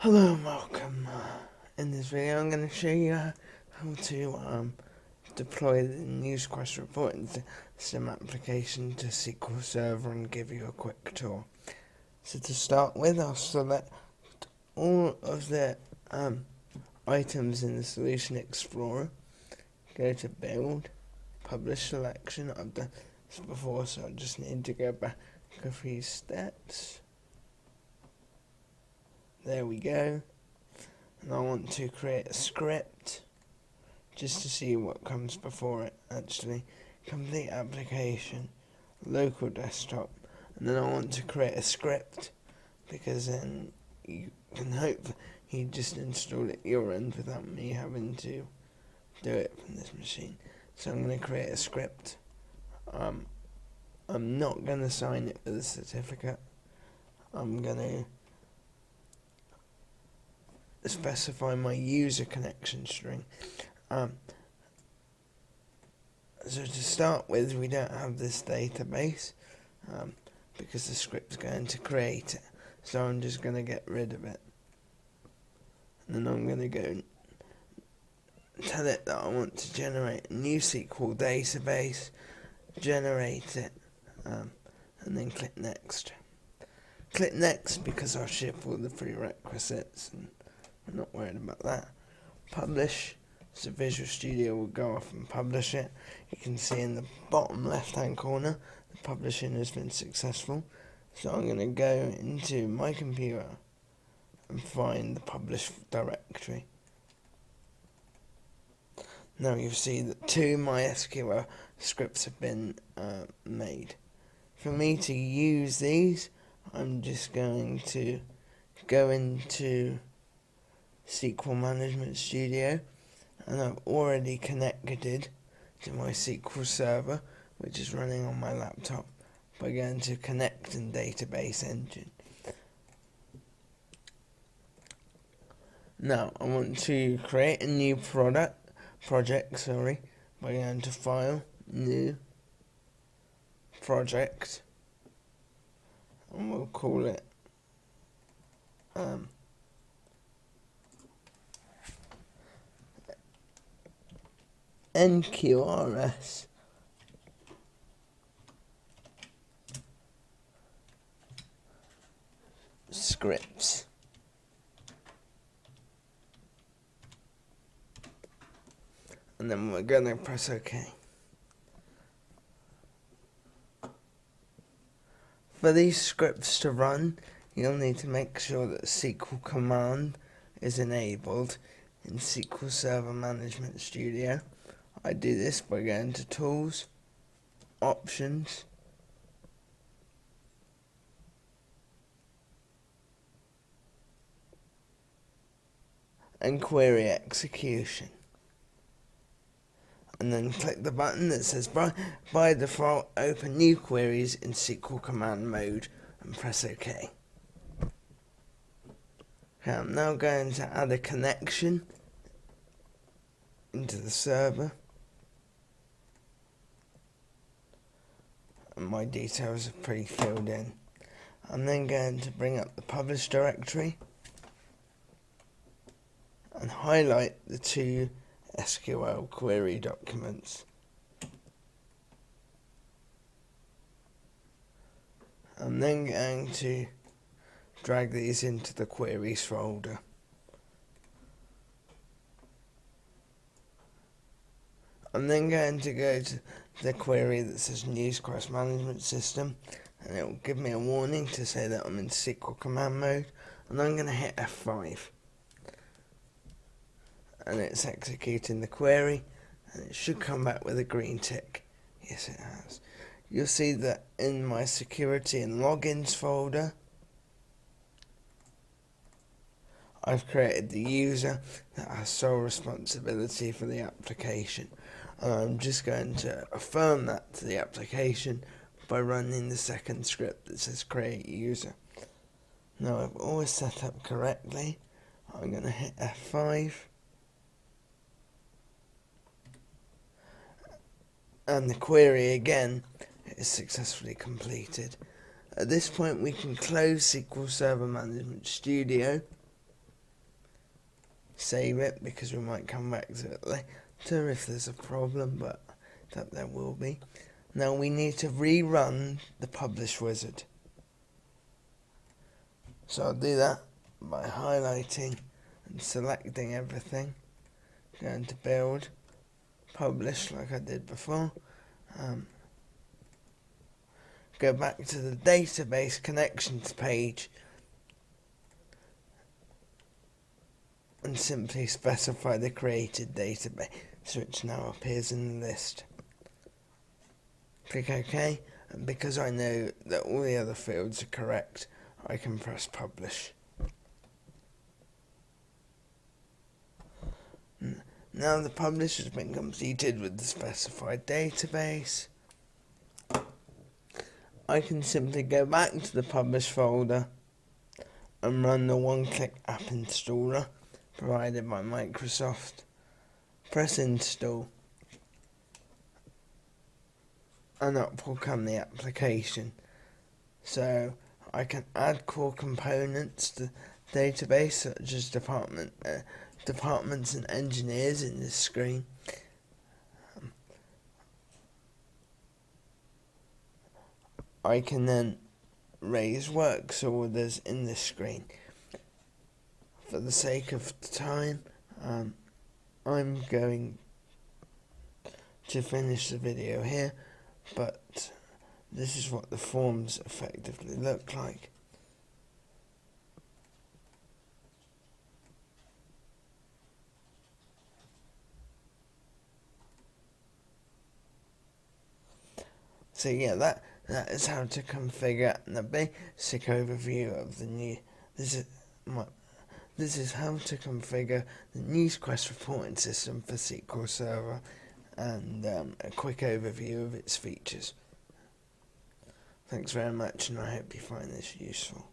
Hello and welcome. In this video I'm going to show you how to deploy the NQRS reporting system application to SQL Server and give you a quick tour. So to start with, I'll select all of the items in the Solution Explorer, go to Build, Publish Selection. I've done this before, so I just need to go back a few steps. There we go. And I want to create a script just to see what comes before it actually. Complete application, local desktop, and then I want to create a script because then you can hopefully just install it your end without me having to do it from this machine. So I'm going to create a script. I'm not going to sign it with a certificate. I'm going to specify my user connection string. So to start with, we don't have this database because the script's going to create it. So I'm just going to get rid of it. And then I'm going to go tell it that I want to generate a new SQL database, generate it, and then click next. Click next because I'll ship all the prerequisites and I'm not worried about that. Publish, so Visual Studio will go off and publish it. You can see in the bottom left hand corner the publishing has been successful. So I'm going to go into my computer and find the publish directory. Now you'll see that 2 MySQL scripts have been made. For me to use these, I'm just going to go into SQL Management Studio, and I've already connected to my SQL server, which is running on my laptop, by going to Connect and Database Engine. Now I want to create a new project, by going to File, New, Project, and we'll call it NQRS scripts. And then we're going to press OK. For these scripts to run, you'll need to make sure that SQL command is enabled in SQL Server Management Studio. I do this by going to Tools, Options, and Query Execution. And then click the button that says by default open new queries in SQL command mode and press OK. Okay, I'm now going to add a connection into the server. And my details are pre-filled in. I'm then going to bring up the publish directory and highlight the 2 SQL query documents. I'm then going to drag these into the queries folder. I'm then going to go to the query that says NQRS Management System, and it will give me a warning to say that I'm in SQL command mode, and I'm going to hit F5. And it's executing the query, and it should come back with a green tick. Yes, it has. You'll see that in my security and logins folder, I've created the user that has sole responsibility for the application. And I'm just going to affirm that to the application by running the second script that says create user. Now I've always set up correctly. I'm going to hit F5. And the query again is successfully completed. At this point we can close SQL Server Management Studio save it because we might come back to it later if there's a problem, but that there will be. Now we need to rerun the publish wizard. So I'll do that by highlighting and selecting everything. Going to build, publish like I did before. Go back to the database connections page and simply specify the created database, which now appears in the list. Click OK, and because I know that all the other fields are correct, I can press publish. Now the publish has been completed with the specified database. I can simply go back to the publish folder and run the one-click app installer provided by Microsoft. Press install, and up will come the application. So I can add core components to the database, such as departments and engineers in this screen. I can then raise works orders in this screen. For the sake of time, I'm going to finish the video here, but this is what the forms effectively look like. So yeah, that is how to configure the basic overview of the new. This is how to configure the NewsQuest reporting system for SQL Server, and a quick overview of its features. Thanks very much, and I hope you find this useful.